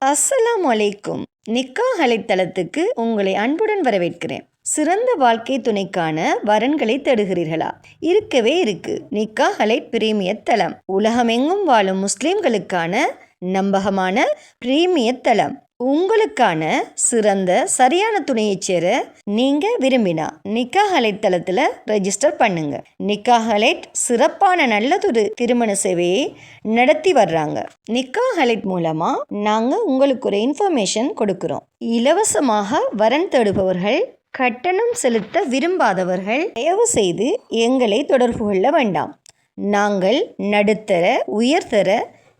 அஸ்ஸலாமு அலைக்கும். நிக்காஹ் அலைத்தளத்துக்கு உங்களை அன்புடன் வரவேற்கிறேன். சிறந்த வாழ்க்கை துணைக்கான வரன்களை தேடுகிறீர்களா? இருக்கவே இருக்கு நிக்காஹ் அலைட் பிரீமியர் தளம். உலகமெங்கும் வாழும் முஸ்லிம்களுக்கான நம்பகமான பிரீமியர் தளம். உங்களுக்கான சிறந்த சரியான துணையை சேர நீங்க விரும்பினா நிக்காஹ் அலைட் தளத்துல ரெஜிஸ்டர் பண்ணுங்க. நிக்காஹ் அலைட் சிறப்பான நல்லதொரு திருமண சேவையை நடத்தி வர்றாங்க. நிக்காஹ் அலைட் மூலமா நாங்க உங்களுக்கு ஒரு இன்ஃபர்மேஷன் கொடுக்கிறோம். இலவசமாக வரன் தேடுபவர்கள், கட்டணம் செலுத்த விரும்பாதவர்கள் தயவு செய்து எங்களை தொடர்பு கொள்ள வேண்டாம். நாங்கள் நடுத்தர, உயர்தர,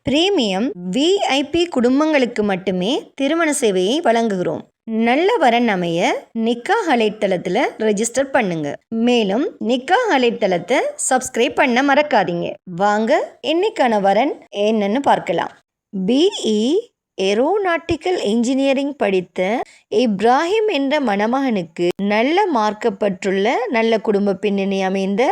பிரீமியம், விஐபி குடும்பங்களுக்கு மட்டுமே திருமண சேவையை வழங்குகிறோம். நல்ல வரன் அமைய நிக்காஹ் அலைட் தளத்தில் ரெஜிஸ்டர் பண்ணுங்க. மேலும் நிக்காஹ் அலைட் தளத்தை சப்ஸ்கிரைப் பண்ண மறக்காதீங்க. வாங்க இன்னைக்கான வரன் என்னன்னு பார்க்கலாம். பிஇ ஏரோநாட்டிக்கல் இன்ஜினியரிங் படித்த இப்ராஹிம் என்ற மணமகனுக்கு நல்ல மார்க்கப்பட்டுள்ள நல்ல குடும்ப பின்னணி அமைந்த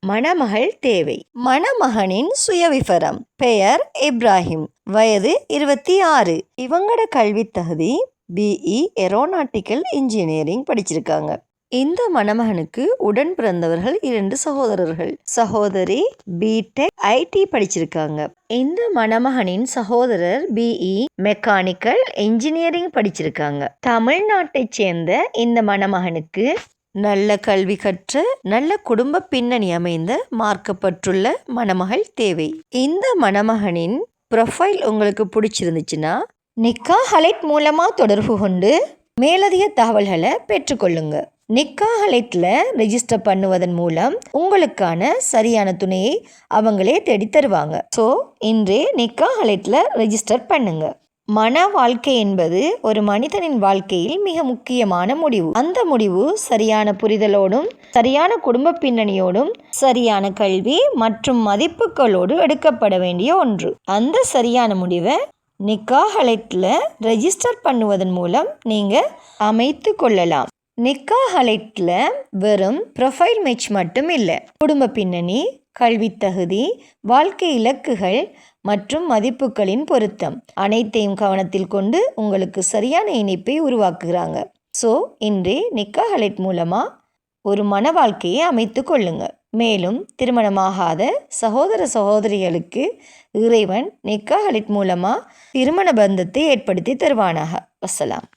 மணமகள் தேவை. மணமகனின் சுயவிவரம்: பெயர் இப்ராஹிம், வயது 26. இவங்களோட கல்வி தகுதி பிஇ ஏரோநாட்டிக்கல் இன்ஜினியரிங் படிச்சிருக்காங்க. இந்த மணமகனுக்கு உடன் பிறந்தவர்கள் 2 சகோதரர்கள். சகோதரி பிடெக் ஐடி படிச்சிருக்காங்க. இந்த மணமகனின் சகோதரர் பிஇ மெக்கானிக்கல் இன்ஜினியரிங் படிச்சிருக்காங்க. தமிழ்நாட்டை சேர்ந்த இந்த மணமகனுக்கு நல்ல கல்வி கற்ற நல்ல குடும்ப பின்னணி அமைந்த மார்க்கப்பட்டுள்ள மணமகள் தேவை. இந்த மணமகனின் ப்ரொஃபைல் உங்களுக்கு பிடிச்சிருந்துச்சுன்னா நிக்காஹ் அலைட் மூலமாக தொடர்பு கொண்டு மேலதிக தகவல்களை பெற்றுக்கொள்ளுங்க. நிக்காஹ் அலைட்டில் ரெஜிஸ்டர் பண்ணுவதன் மூலம் உங்களுக்கான சரியான துணையை அவங்களே தேடி தருவாங்க. ஸோ இன்றே நிக்காஹ் அலைட்டில் ரெஜிஸ்டர் பண்ணுங்க. மன வாழ்க்கை என்பது ஒரு மனிதனின் வாழ்க்கையில் மிக முக்கியமான முடிவு. அந்த முடிவு சரியான புரிதலோடும், சரியான குடும்ப பின்னணியோடும், சரியான கல்வி மற்றும் மதிப்புகளோடு எடுக்கப்பட வேண்டிய ஒன்று. அந்த சரியான முடிவை நிக்காஹ் அலைட்டில் ரெஜிஸ்டர் பண்ணுவதன் மூலம் நீங்கள் அமைத்து கொள்ளலாம். நிக்காஹ் அலைட்டில் வெறும் ப்ரொஃபைல் மேட்ச் மட்டும் இல்லை, குடும்ப பின்னணி, கல்வி தகுதி, வாழ்க்கை இலக்குகள் மற்றும் மதிப்புகளின் பொருத்தம் அனைத்தையும் கவனத்தில் கொண்டு உங்களுக்கு சரியான இணைப்பை உருவாக்குகிறாங்க. ஸோ இன்றே நிக்காஹ் அலைட் மூலமாக ஒரு மன வாழ்க்கையை அமைத்து கொள்ளுங்க. மேலும் திருமணமாகாத சகோதர சகோதரிகளுக்கு இறைவன் நிக்காஹ் அலைட் மூலமாக திருமண பந்தத்தை ஏற்படுத்தி தருவானாக. வஸ்ஸலாம்.